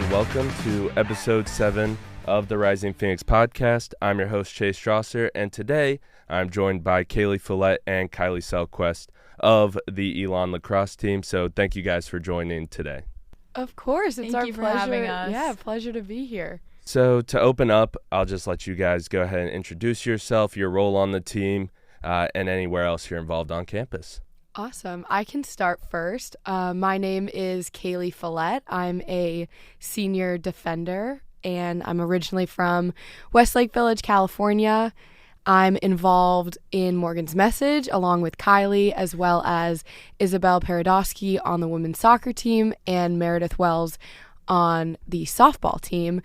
and welcome to episode 7 of the Rising Phoenix podcast. I'm your host, Chase Strasser, and today I'm joined by Kailee Follette and Kiley Selquist of the Elon Lacrosse team. So thank you guys for joining today. Of course, it's our Thank you for pleasure. having us. Yeah, pleasure to be here. So to open up, I'll just let you guys go ahead and introduce yourself, your role on the team, and anywhere else you're involved on campus. Awesome. I can start first. My name is Kailee Follette. I'm a senior defender, and I'm originally from Westlake Village, California. I'm involved in Morgan's Message along with Kylie, as well as Isabel Paradosky on the women's soccer team and Meredith Wells on the softball team.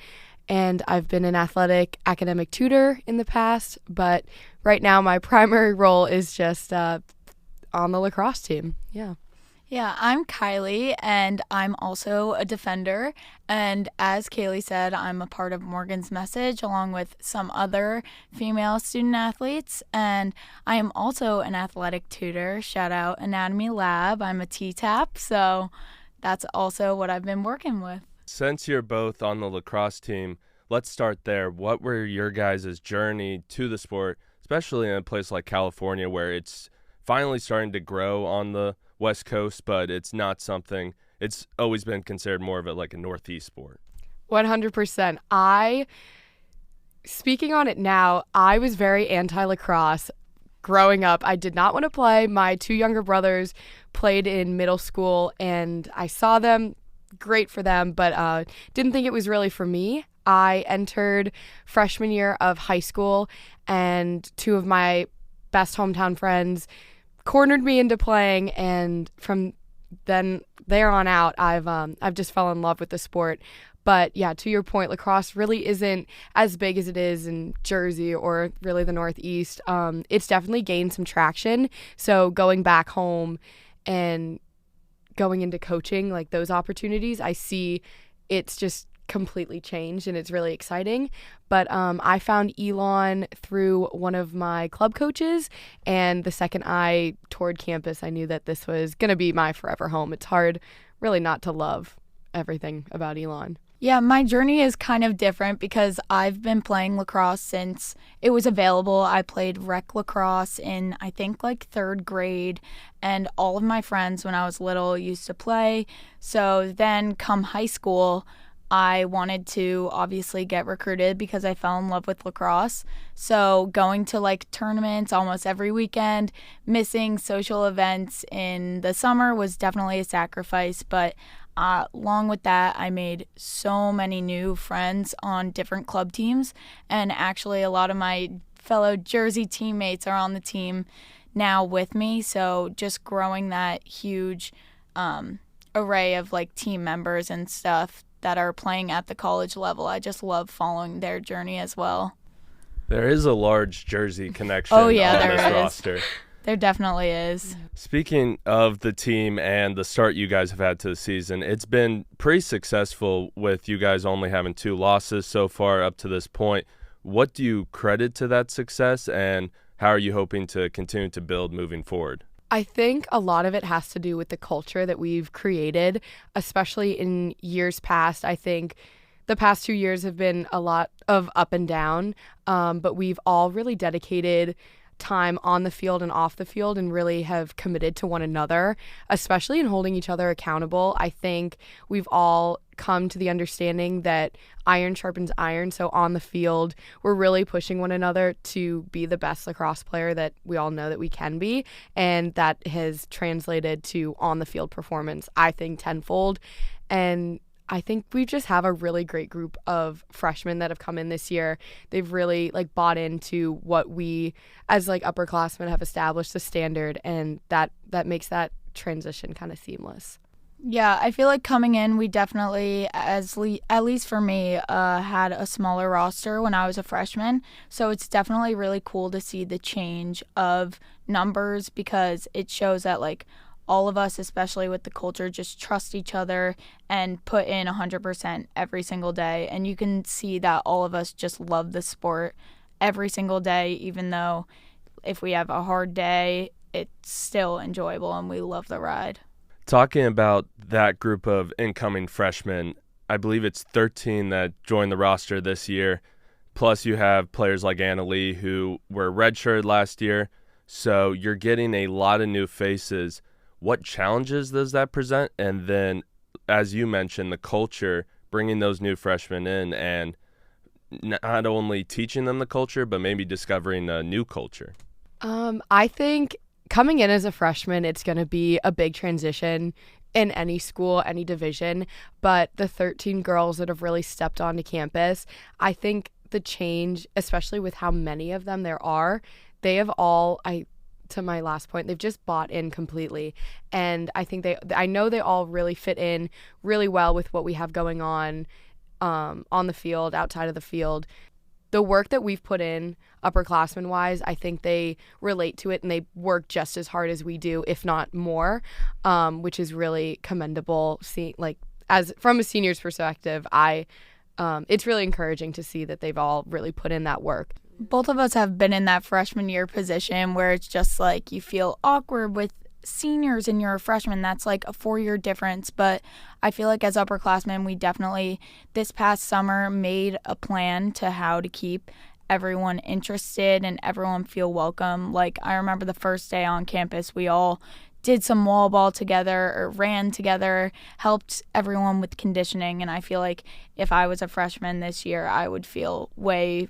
And I've been an athletic academic tutor in the past, but right now my primary role is just on the lacrosse team. Yeah, I'm Kylie, and I'm also a defender. And as Kaylee said, I'm a part of Morgan's Message along with some other female student athletes. And I am also an athletic tutor. Shout out Anatomy Lab. I'm a T-TAP, so that's also what I've been working with. Since you're both on the lacrosse team, let's start there. What were your guys' journey to the sport, especially in a place like California where it's finally starting to grow on the West Coast, but it's not something, it's always been considered more of like a Northeast sport? 100%. Speaking on it now, I was very anti-lacrosse growing up. I did not want to play. My two younger brothers played in middle school, and I saw them. Great for them, but didn't think it was really for me. I entered freshman year of high school, and two of my best hometown friends cornered me into playing, and from then there on out, I've just fell in love with the sport. But yeah, to your point, lacrosse really isn't as big as it is in Jersey or really the Northeast. It's definitely gained some traction. So going back home and going into coaching, like those opportunities, I see it's just completely changed, and it's really exciting. But I found Elon through one of my club coaches, and the second I toured campus, I knew that this was going to be my forever home. It's hard really not to love everything about Elon. Yeah, my journey is kind of different because I've been playing lacrosse since it was available. I played rec lacrosse in, I think, like 3rd grade, and all of my friends when I was little used to play. So then come high school, I wanted to obviously get recruited because I fell in love with lacrosse. So going to like tournaments almost every weekend, missing social events in the summer was definitely a sacrifice. But along with that, I made so many new friends on different club teams. And actually a lot of my fellow Jersey teammates are on the team now with me. So just growing that huge array of like team members and stuff that are playing at the college level. I just love following their journey as well. There is a large Jersey connection on this is. Roster. There definitely is. Speaking of the team and the start you guys have had to the season, it's been pretty successful with you guys only having 2 losses so far up to this point. What do you credit to that success, and how are you hoping to continue to build moving forward? I think a lot of it has to do with the culture that we've created, especially in years past. I think the past 2 years have been a lot of up and down, but we've all really dedicated time on the field and off the field and really have committed to one another, especially in holding each other accountable. I think we've all come to the understanding that iron sharpens iron. So on the field, we're really pushing one another to be the best lacrosse player that we all know that we can be. And that has translated to on the field performance, I think, tenfold. And I think we just have a really great group of freshmen that have come in this year. They've really bought into what we as upperclassmen have established the standard, and that makes that transition kind of seamless. Yeah, I feel like coming in, we definitely, at least for me, had a smaller roster when I was a freshman. So it's definitely really cool to see the change of numbers because it shows that all of us, especially with the culture, just trust each other and put in 100% every single day. And you can see that all of us just love the sport every single day, even though if we have a hard day, it's still enjoyable and we love the ride. Talking about that group of incoming freshmen, I believe it's 13 that joined the roster this year. Plus you have players like Anna Lee who were redshirted last year. So you're getting a lot of new faces. What challenges does that present? And then, as you mentioned, the culture, bringing those new freshmen in and not only teaching them the culture, but maybe discovering a new culture. I think coming in as a freshman, it's going to be a big transition in any school, any division. But the 13 girls that have really stepped onto campus, I think the change, especially with how many of them there are, they have all, to my last point, they've just bought in completely. And I think I know they all really fit in really well with what we have going on the field, outside of the field. The work that we've put in upperclassmen-wise, I think they relate to it and they work just as hard as we do, if not more, which is really commendable. As from a senior's perspective, it's really encouraging to see that they've all really put in that work. Both of us have been in that freshman year position where it's just like you feel awkward with seniors and you're a freshman. That's like a 4-year difference. But I feel like as upperclassmen, we definitely this past summer made a plan to how to keep everyone interested and everyone feel welcome. Like I remember the first day on campus, we all did some wall ball together or ran together, helped everyone with conditioning. And I feel like if I was a freshman this year, I would feel way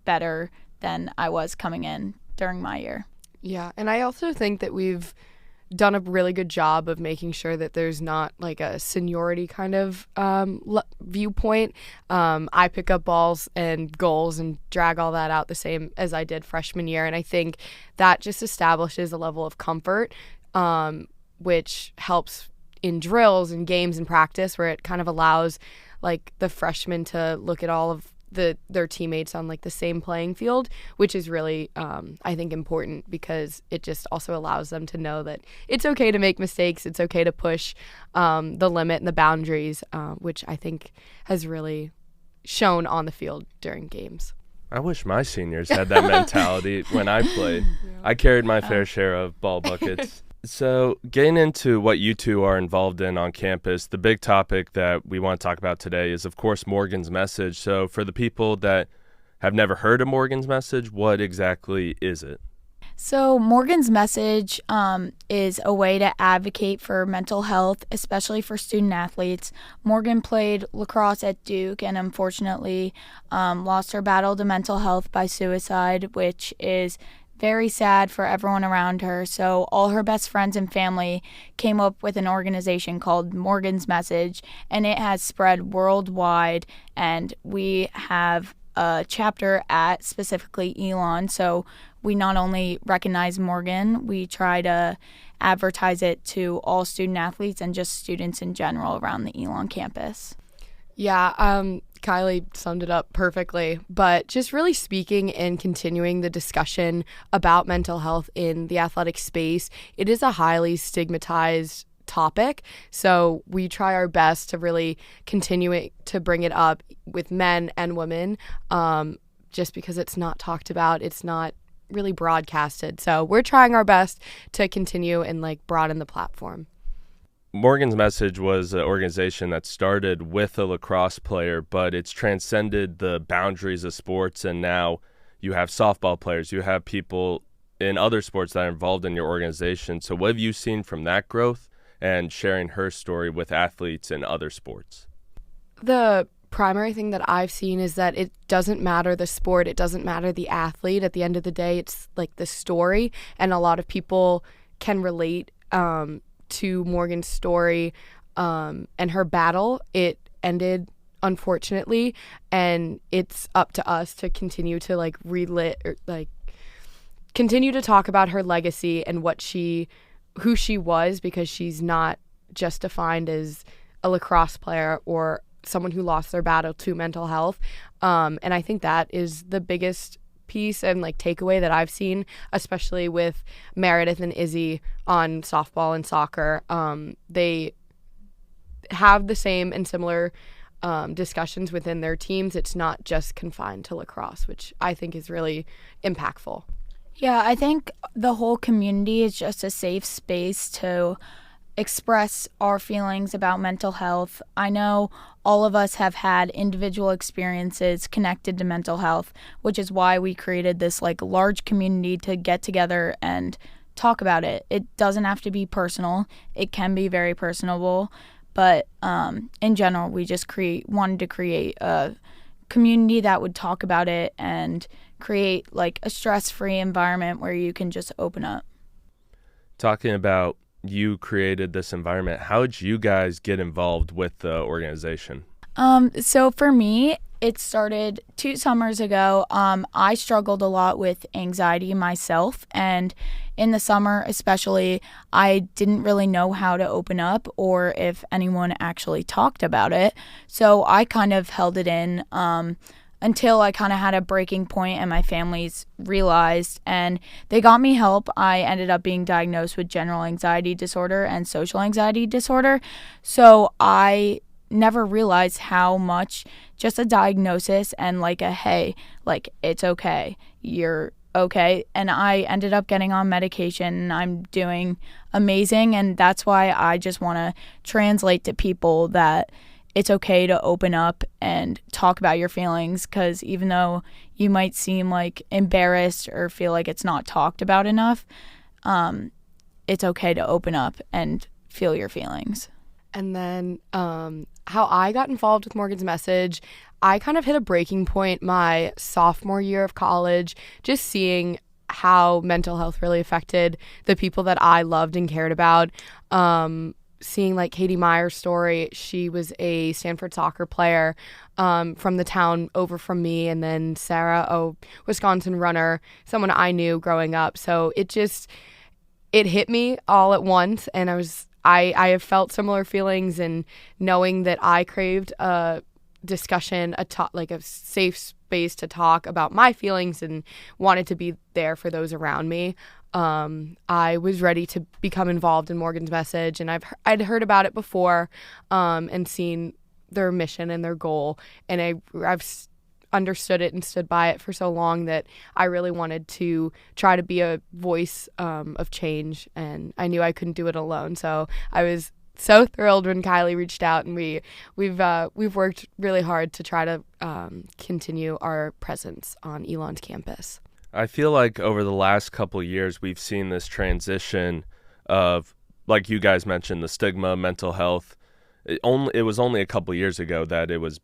better than I was coming in during my year. Yeah, and I also think that we've done a really good job of making sure that there's not like a seniority kind of viewpoint. I pick up balls and goals and drag all that out the same as I did freshman year, and I think that just establishes a level of comfort, which helps in drills and games and practice, where it kind of allows like the freshmen to look at all of their teammates on like the same playing field, which is really I think important, because it just also allows them to know that it's okay to make mistakes, it's okay to push the limit and the boundaries, which I think has really shown on the field during games. I wish my seniors had that mentality when I played. Yeah. I carried my fair share of ball buckets. So getting into what you two are involved in on campus, the big topic that we want to talk about today is, of course, Morgan's Message. So for the people that have never heard of Morgan's Message, what exactly is it? So Morgan's Message is a way to advocate for mental health, especially for student athletes. Morgan played lacrosse at Duke and unfortunately lost her battle to mental health by suicide, which is very sad for everyone around her. So all her best friends and family came up with an organization called Morgan's Message, and it has spread worldwide. And we have a chapter at specifically Elon. So we not only recognize Morgan, we try to advertise it to all student athletes and just students in general around the Elon campus. Yeah, Kailee summed it up perfectly, but just really speaking and continuing the discussion about mental health in the athletic space, it is a highly stigmatized topic, so we try our best to really continue to bring it up with men and women, just because it's not talked about, it's not really broadcasted, so we're trying our best to continue and like broaden the platform. Morgan's Message was an organization that started with a lacrosse player, but it's transcended the boundaries of sports, and now you have softball players, you have people in other sports that are involved in your organization. So what have you seen from that growth and sharing her story with athletes in other sports? The primary thing that I've seen is that it doesn't matter the sport, it doesn't matter the athlete. At the end of the day, it's like the story, and a lot of people can relate to Morgan's story and her battle. It ended unfortunately, and it's up to us to continue to like continue to talk about her legacy and who she was, because she's not just defined as a lacrosse player or someone who lost their battle to mental health, and I think that is the biggest piece and like takeaway that I've seen, especially with Meredith and Izzy on softball and soccer. They have the same and similar discussions within their teams. It's not just confined to lacrosse, which I think is really impactful. Yeah, I think the whole community is just a safe space to express our feelings about mental health. I know all of us have had individual experiences connected to mental health, which is why we created this like large community to get together and talk about it. It doesn't have to be personal. It can be very personable, but in general, we just wanted to create a community that would talk about it and create like a stress-free environment where you can just open up. Talking about you created this environment, how did you guys get involved with the organization? So for me, it started 2 summers ago. I struggled a lot with anxiety myself, and in the summer especially, I didn't really know how to open up or if anyone actually talked about it. So I kind of held it in until I kind of had a breaking point and my families realized, and they got me help. I ended up being diagnosed with general anxiety disorder and social anxiety disorder. So I never realized how much just a diagnosis and like a hey, like it's okay, you're okay. And I ended up getting on medication and I'm doing amazing. And that's why I just want to translate to people that it's okay to open up and talk about your feelings, because even though you might seem like embarrassed or feel like it's not talked about enough, it's okay to open up and feel your feelings. And then how I got involved with Morgan's Message, I kind of hit a breaking point my sophomore year of college, just seeing how mental health really affected the people that I loved and cared about. Seeing like Katie Meyer's story, she was a Stanford soccer player from the town over from me, and then Sarah, a Wisconsin runner, someone I knew growing up. So it hit me all at once, and I have felt similar feelings, and knowing that I craved a discussion, like a safe space to talk about my feelings and wanted to be there for those around me. I was ready to become involved in Morgan's Message, and I'd heard about it before and seen their mission and their goal, and I've understood it and stood by it for so long that I really wanted to try to be a voice of change, and I knew I couldn't do it alone. So I was so thrilled when Kailee reached out, and we've worked really hard to try to continue our presence on Elon's campus. I feel like over the last couple of years, we've seen this transition of, like you guys mentioned, the stigma, mental health. It was only a couple of years ago that it was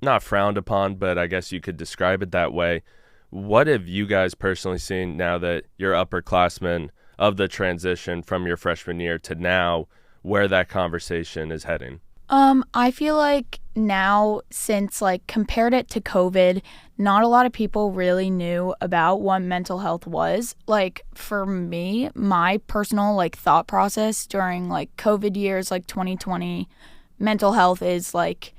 not frowned upon, but I guess you could describe it that way. What have you guys personally seen now that you're upperclassmen of the transition from your freshman year to now, where that conversation is heading? I feel like now, since like compared it to COVID, not a lot of people really knew about what mental health was. Like for me, my personal like thought process during like COVID years, like 2020, mental health is like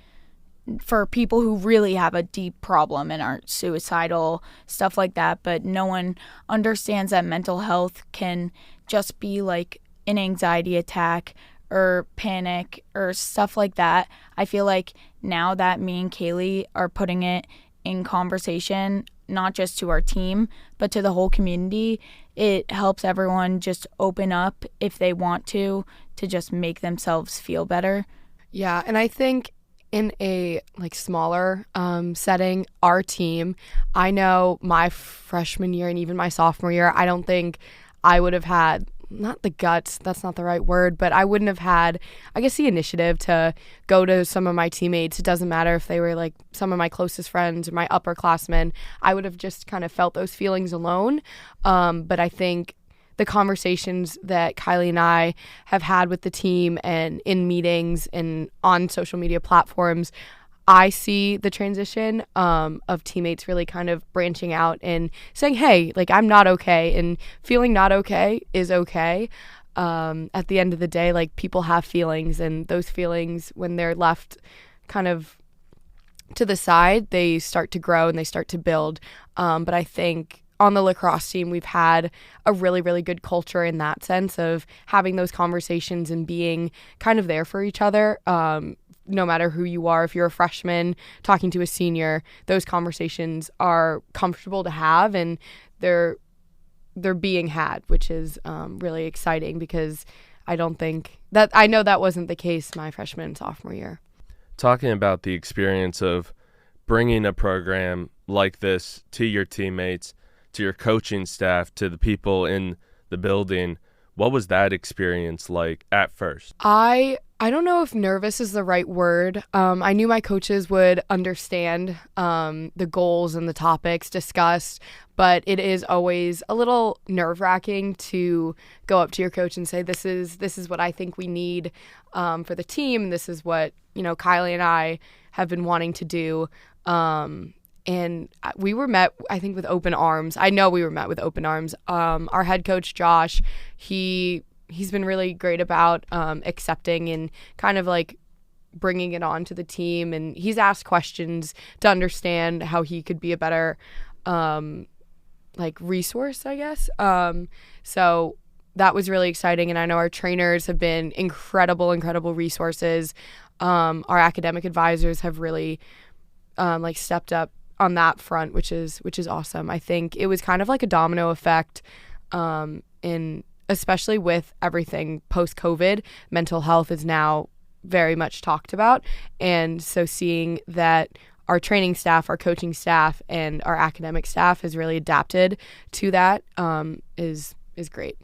for people who really have a deep problem and aren't suicidal, stuff like that. But no one understands that mental health can just be like an anxiety attack or panic or stuff like that. I feel like now that me and Kailee are putting it in conversation, not just to our team, but to the whole community, it helps everyone just open up if they want to just make themselves feel better. Yeah, and I think in a like smaller setting, our team, I know my freshman year and even my sophomore year, I don't think I would have had, not the guts, that's not the right word, but I wouldn't have had, I guess, the initiative to go to some of my teammates. It doesn't matter if they were like some of my closest friends or my upperclassmen. I would have just kind of felt those feelings alone. But I think the conversations that Kailee and I have had with the team and in meetings and on social media platforms, I see the transition of teammates really kind of branching out and saying, hey, like, I'm not okay, and feeling not okay is okay. At the end of the day, like, people have feelings, and those feelings, when they're left kind of to the side, they start to grow and they start to build. But I think on the lacrosse team, we've had a really, really good culture in that sense of having those conversations and being kind of there for each other. No matter who you are, if you're a freshman talking to a senior, those conversations are comfortable to have, and they're being had, which is really exciting, because I don't think that, I know that wasn't the case my freshman and sophomore year. Talking about the experience of bringing a program like this to your teammates, to your coaching staff, to the people in the building, what was that experience like at first? I don't know if nervous is the right word. I knew my coaches would understand the goals and the topics discussed, but it is always a little nerve-wracking to go up to your coach and say, this is what I think we need for the team. This is what, Kailee and I have been wanting to do. And we were met, I think, with open arms. I know we were met with open arms. Our head coach, Josh, he's been really great about accepting and kind of like bringing it on to the team. And he's asked questions to understand how he could be a better resource, I guess. So that was really exciting. And I know our trainers have been incredible resources. Our academic advisors have really stepped up on that front, which is awesome. I think it was kind of like a domino effect, especially with everything post-COVID. Mental health is now very much talked about, and so seeing that our training staff, our coaching staff, and our academic staff has really adapted to that is great.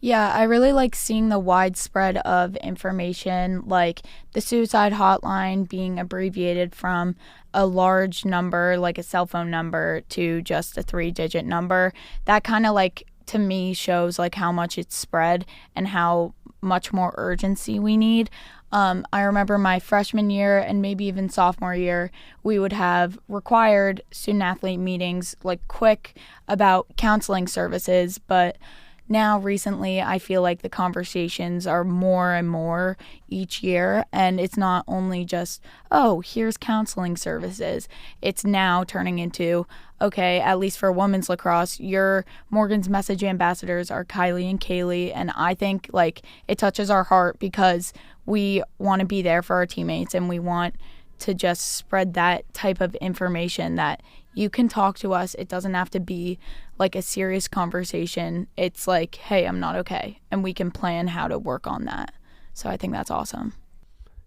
Yeah, I really like seeing the widespread of information, like the suicide hotline being abbreviated from a large number, like a cell phone number, to just a 3-digit number. That kind of to me shows how much it's spread and how much more urgency we need. I remember my freshman year and maybe even sophomore year, we would have required student-athlete meetings, quick about counseling services, but now, recently, I feel like the conversations are more and more each year, and it's not only just, oh, here's counseling services. It's now turning into, okay, at least for women's lacrosse, your Morgan's Message ambassadors are Kylie and Kaylee, and I think, it touches our heart because we want to be there for our teammates, and we want to just spread that type of information that you can talk to us. It doesn't have to be a serious conversation. It's hey, I'm not okay, and we can plan how to work on that. So I think that's awesome.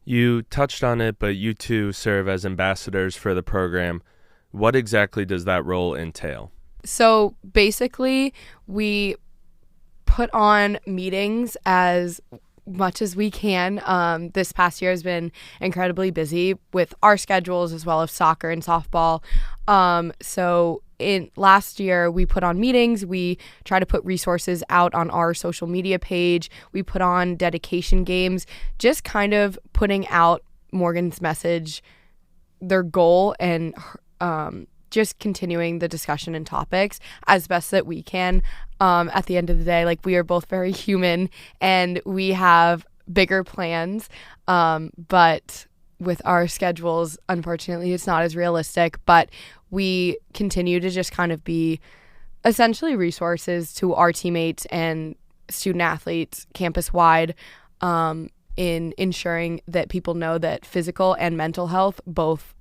You touched on it, but you two serve as ambassadors for the program. What exactly does that role entail? So basically, we put on meetings as much as we can. This past year has been incredibly busy with our schedules as well as soccer and softball. So in last year, we put on meetings. We try to put resources out on our social media page. We put on dedication games, just kind of putting out Morgan's Message, their goal, and just continuing the discussion and topics as best that we can. At the end of the day, we are both very human and we have bigger plans, but with our schedules, unfortunately, it's not as realistic, but we continue to just kind of be essentially resources to our teammates and student athletes campus-wide, in ensuring that people know that physical and mental health both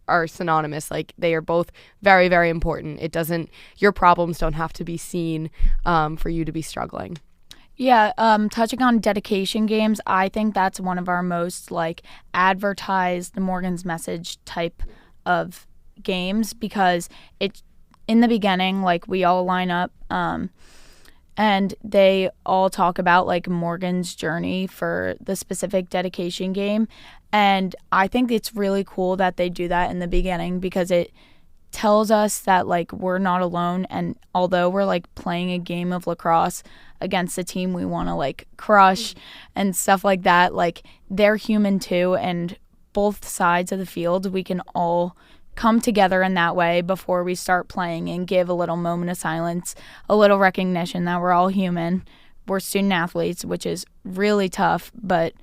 are synonymous. They are both very, very important. Your problems don't have to be seen for you to be struggling. Yeah, touching on dedication games, I think that's one of our most advertised Morgan's Message type of games, because it's in the beginning, we all line up and they all talk about Morgan's journey for the specific dedication game. And I think it's really cool that they do that in the beginning, because it tells us that we're not alone, and although we're playing a game of lacrosse against a team we want to crush and stuff like that, they're human too, and both sides of the field, we can all come together in that way before we start playing and give a little moment of silence, a little recognition that we're all human. We're student athletes, which is really tough, but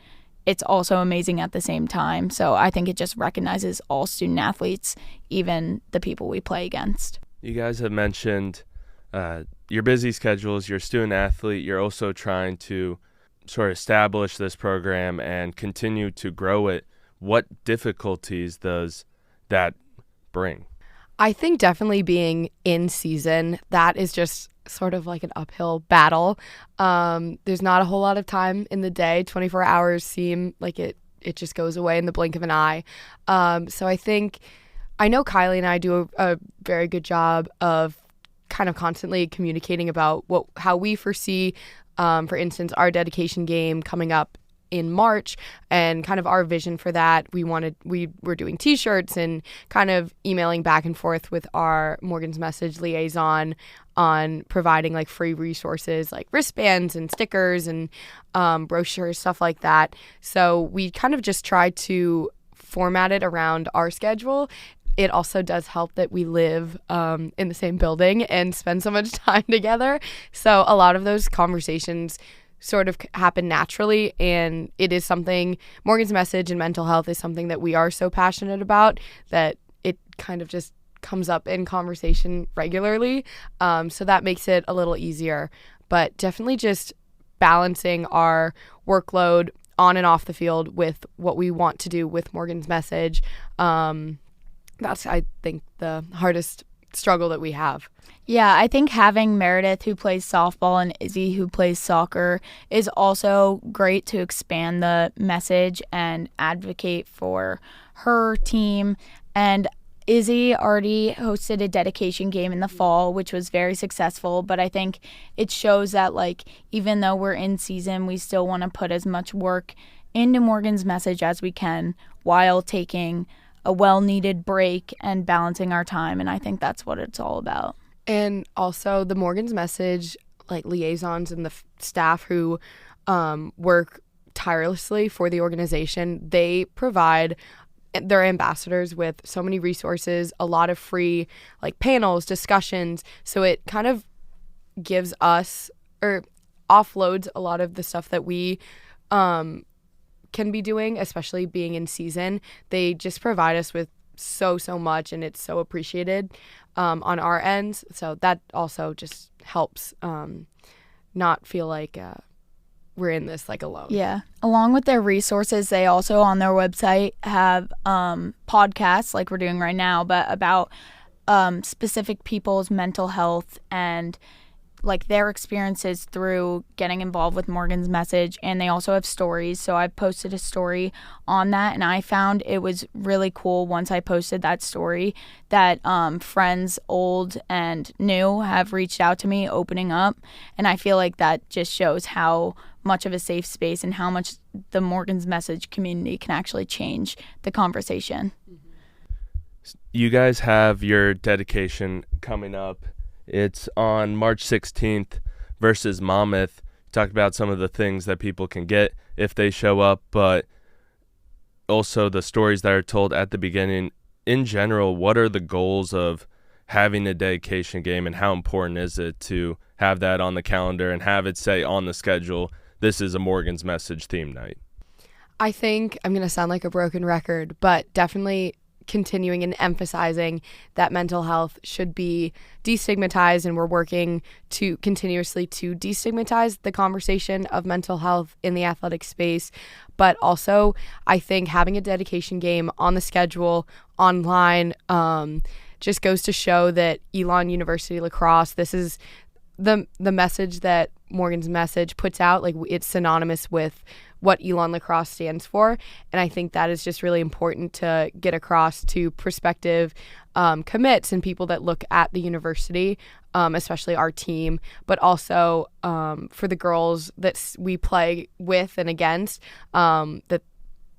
it's also amazing at the same time. So I think it just recognizes all student athletes, even the people we play against. You guys have mentioned your busy schedules, you're a student athlete. You're also trying to sort of establish this program and continue to grow it. What difficulties does that bring? I think definitely being in season, that is just sort of like an uphill battle. There's not a whole lot of time in the day. 24 hours seem like it just goes away in the blink of an eye. So I know Kailee and I do a very good job of kind of constantly communicating about how we foresee, for instance, our dedication game coming up in March and kind of our vision for that. We were doing t-shirts and kind of emailing back and forth with our Morgan's Message liaison on providing like free resources like wristbands and stickers and brochures, stuff like that. So we kind of just try to format it around our schedule. It also does help that we live in the same building and spend so much time together. So a lot of those conversations sort of happen naturally, and it is something, Morgan's Message and mental health is something that we are so passionate about that it kind of just comes up in conversation regularly. So that makes it a little easier, but definitely just balancing our workload on and off the field with what we want to do with Morgan's Message. That's, I think, the hardest struggle that we have. Yeah, I think having Meredith, who plays softball, and Izzy, who plays soccer, is also great to expand the message and advocate for her team. And Izzy already hosted a dedication game in the fall, which was very successful, but I think it shows that, like, even though we're in season, we still want to put as much work into Morgan's Message as we can while taking a well-needed break and balancing our time, and I think that's what it's all about. And also the Morgan's Message like liaisons and the staff who work tirelessly for the organization, they provide their ambassadors with so many resources, a lot of free like panels, discussions, so it kind of gives us or offloads a lot of the stuff that we can be doing, especially being in season. They just provide us with so much, and it's so appreciated on our ends. So that also just helps not feel like we're in this like alone. Yeah. Along with their resources, they also on their website have podcasts like we're doing right now, but about specific people's mental health and like their experiences through getting involved with Morgan's Message. And they also have stories. So I posted a story on that, and I found it was really cool once I posted that story that friends old and new have reached out to me opening up. And I feel like that just shows how much of a safe space and how much the Morgan's Message community can actually change the conversation. You guys have your dedication coming up. It's on March 16th versus Monmouth. Talked about some of the things that people can get if they show up, but also the stories that are told at the beginning. In general, what are the goals of having a dedication game, and how important is it to have that on the calendar and have it say on the schedule, this is a Morgan's Message theme night? I think I'm going to sound like a broken record, but definitely continuing and emphasizing that mental health should be destigmatized, and we're working to continuously to destigmatize the conversation of mental health in the athletic space. But also, I think having a dedication game on the schedule online just goes to show that Elon University Lacrosse, this is the message that Morgan's Message puts out, like it's synonymous with what Elon Lacrosse stands for. And I think that is just really important to get across to prospective commits and people that look at the university, especially our team, but also for the girls that we play with and against, that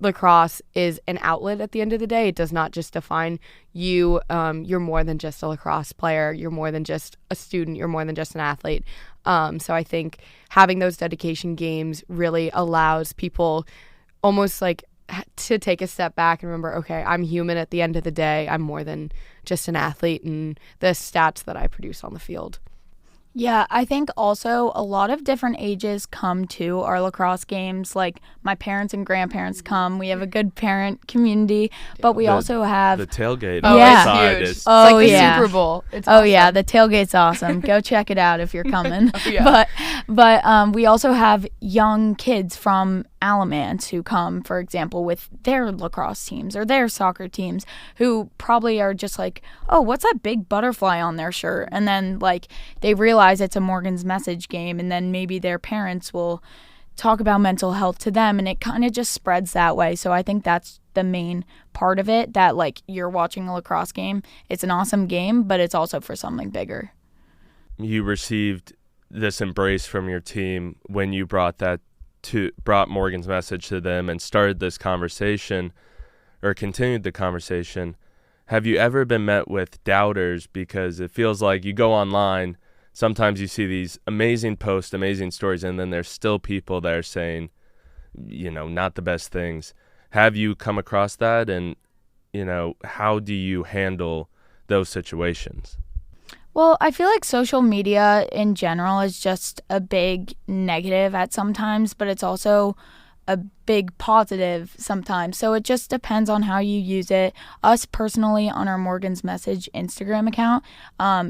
lacrosse is an outlet at the end of the day. It does not just define you. You're more than just a lacrosse player. You're more than just a student. You're more than just an athlete. So I think having those dedication games really allows people almost like to take a step back and remember, okay, I'm human at the end of the day. I'm more than just an athlete and the stats that I produce on the field. Yeah, I think also a lot of different ages come to our lacrosse games. Like my parents and grandparents come. We have a good parent community, but we also have the tailgate. Yeah. It's huge. It's like the yeah. Super Bowl. It's Oh awesome. yeah, the tailgate's awesome. Go check it out if you're coming. Oh, yeah. But we also have young kids from Alamance who come, for example, with their lacrosse teams or their soccer teams, who probably are just like, oh, what's that big butterfly on their shirt? And then like they realize it's a Morgan's Message game, and then maybe their parents will talk about mental health to them, and it kind of just spreads that way. So I think that's the main part of it, that like you're watching a lacrosse game. It's an awesome game, but it's also for something bigger. You received this embrace from your team when you brought Morgan's Message to them and started this conversation or continued the conversation. Have you ever been met with doubters? Because it feels like you go online, sometimes you see these amazing posts, amazing stories, and then there's still people that are saying, not the best things. Have you come across that? And, how do you handle those situations? Well, I feel like social media in general is just a big negative at sometimes, but it's also a big positive sometimes. So it just depends on how you use it. Us personally on our Morgan's Message Instagram account,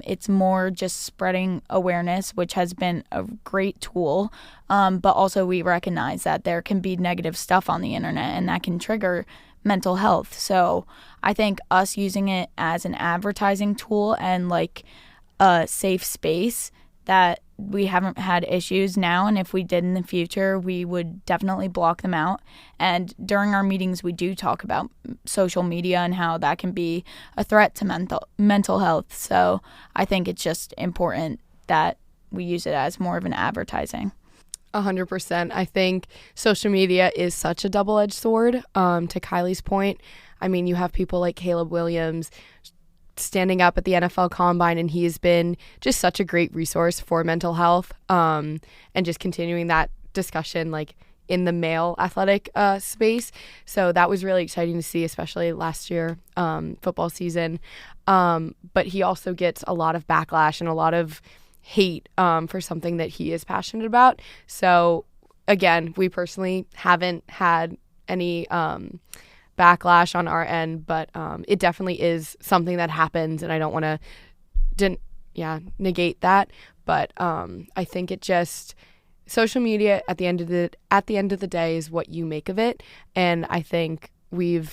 it's more just spreading awareness, which has been a great tool. But also we recognize that there can be negative stuff on the internet and that can trigger mental health. So I think us using it as an advertising tool and like a safe space, that we haven't had issues now, and if we did in the future, we would definitely block them out. And during our meetings, we do talk about social media and how that can be a threat to mental health. So I think it's just important that we use it as more of an advertising. 100%. I think social media is such a double-edged sword. To Kylie's point, I mean, you have people like Caleb Williams standing up at the NFL Combine, and he's been just such a great resource for mental health, and just continuing that discussion like in the male athletic space. So that was really exciting to see, especially last year football season. But he also gets a lot of backlash and a lot of hate for something that he is passionate about. So again, we personally haven't had any backlash on our end, but it definitely is something that happens, and I don't want to negate that. But I think it just, social media at the end of the day is what you make of it, and I think we're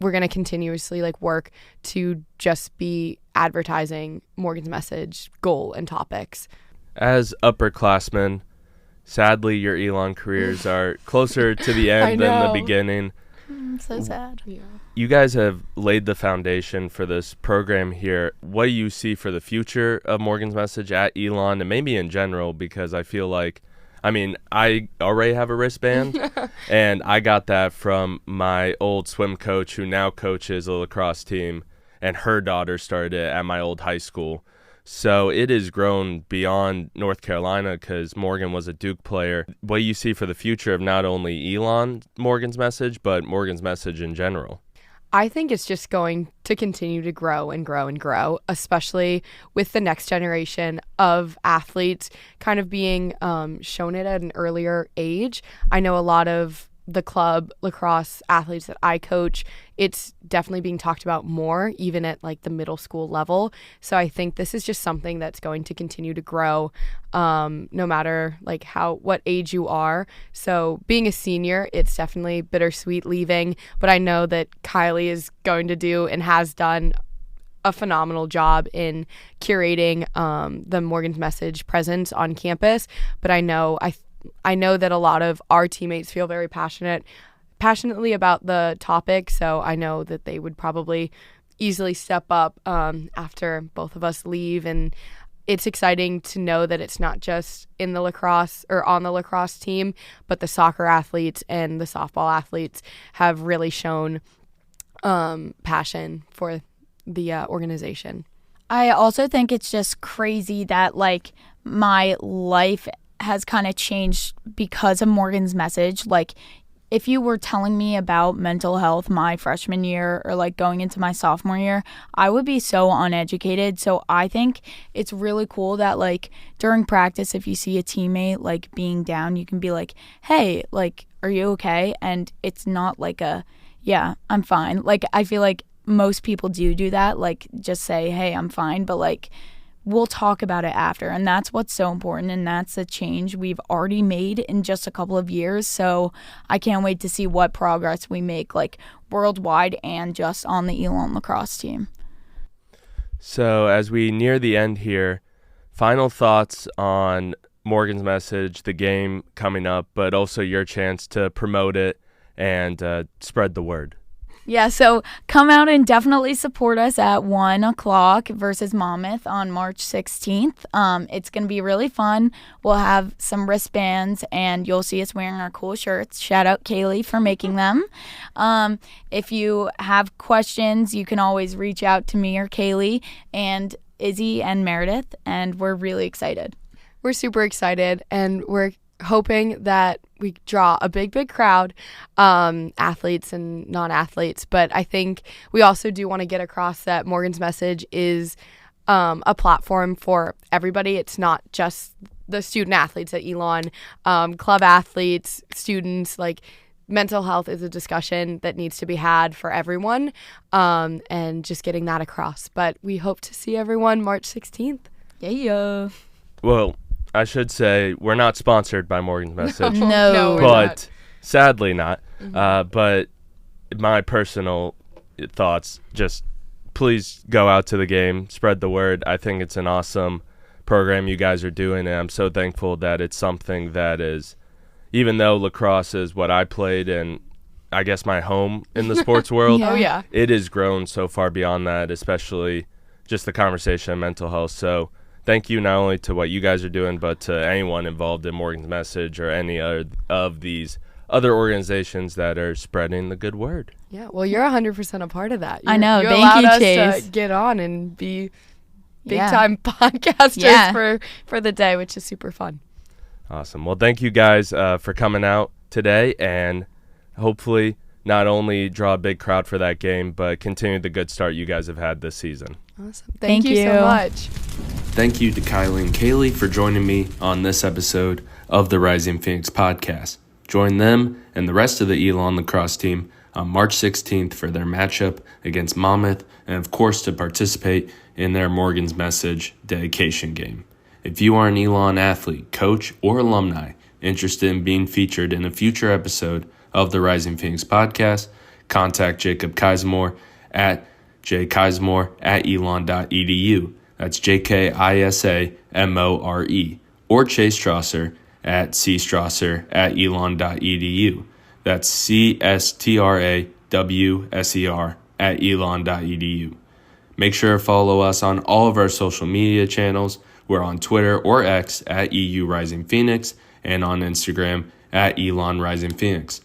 going to continuously like work to just be advertising Morgan's Message goal and topics. As upperclassmen, sadly your Elon careers are closer to the end than the beginning. So sad. Yeah. You guys have laid the foundation for this program here. What do you see for the future of Morgan's Message at Elon, and maybe in general? Because I feel like, I already have a wristband, and I got that from my old swim coach who now coaches a lacrosse team, and her daughter started it at my old high school. So it has grown beyond North Carolina because Morgan was a Duke player. What do you see for the future of not only Elon Morgan's Message, but Morgan's Message in general? I think it's just going to continue to grow and grow and grow, especially with the next generation of athletes kind of being shown it at an earlier age. I know a lot of the club lacrosse athletes that I coach, it's definitely being talked about more, even at like the middle school level. So I think this is just something that's going to continue to grow, no matter like what age you are. So being a senior, it's definitely bittersweet leaving, but I know that Kailee is going to do and has done a phenomenal job in curating the Morgan's Message presence on campus. But I know that a lot of our teammates feel very passionately about the topic, so I know that they would probably easily step up after both of us leave. And it's exciting to know that it's not just in the lacrosse or on the lacrosse team, but the soccer athletes and the softball athletes have really shown passion for the organization. I also think it's just crazy that like my life has kind of changed because of Morgan's Message. Like, if you were telling me about mental health my freshman year or like going into my sophomore year, I would be so uneducated. So I think it's really cool that like during practice, if you see a teammate like being down, you can be like, hey, like, are you okay? And it's not like yeah, I'm fine. Like, I feel like most people do that, like just say, hey, I'm fine. But like we'll talk about it after. And that's what's so important. And that's a change we've already made in just a couple of years. So I can't wait to see what progress we make, like worldwide and just on the Elon Lacrosse team. So as we near the end here, final thoughts on Morgan's Message, the game coming up, but also your chance to promote it and spread the word. Yeah, so come out and definitely support us at 1 o'clock versus Monmouth on March 16th. It's going to be really fun. We'll have some wristbands, and you'll see us wearing our cool shirts. Shout out Kailee for making them. If you have questions, you can always reach out to me or Kailee and Izzy and Meredith, and we're really excited. We're super excited, and we're hoping that we draw a big crowd, athletes and non-athletes. But I think we also do want to get across that Morgan's Message is a platform for everybody. It's not just the student athletes at Elon, club athletes, students. Like, mental health is a discussion that needs to be had for everyone, and just getting that across. But we hope to see everyone March 16th. Yeah. Well, I should say we're not sponsored by Morgan's Message. No, we're but not. Sadly not. But my personal thoughts, just please go out to the game, spread the word. I think it's an awesome program you guys are doing, and I'm so thankful that it's something that is, even though lacrosse is what I played and I guess my home in the sports world, Oh, yeah. it has grown so far beyond that, especially just the conversation of mental health. So thank you not only to what you guys are doing, but to anyone involved in Morgan's Message or any of these other organizations that are spreading the good word. Yeah, well, you're 100% a part of that. I know. You Thank allowed you, us Chase. to get on and be big-time podcasters for the day, which is super fun. Awesome. Well, thank you guys for coming out today, and hopefully not only draw a big crowd for that game, but continue the good start you guys have had this season. Awesome. Thank you so much. Thank you to Kylie and Kaylee for joining me on this episode of the Rising Phoenix podcast. Join them and the rest of the Elon Lacrosse team on March 16th for their matchup against Monmouth, and of course to participate in their Morgan's Message dedication game. If you are an Elon athlete, coach, or alumni interested in being featured in a future episode of the Rising Phoenix podcast, contact Jacob Kismore at jkismore@elon.edu. That's JKISAMORE. Or Chase Strasser at cstrasser@elon.edu. That's CSTRAWSER@elon.edu. Make sure to follow us on all of our social media channels. We're on Twitter or X at EU Rising Phoenix and on Instagram at Elon Rising Phoenix.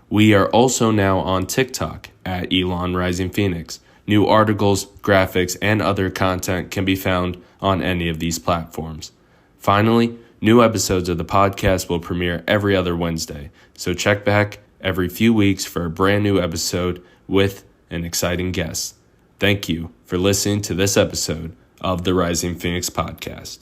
We are also now on TikTok at Elon Rising Phoenix. New articles, graphics, and other content can be found on any of these platforms. Finally, new episodes of the podcast will premiere every other Wednesday, so check back every few weeks for a brand new episode with an exciting guest. Thank you for listening to this episode of the Rising Phoenix podcast.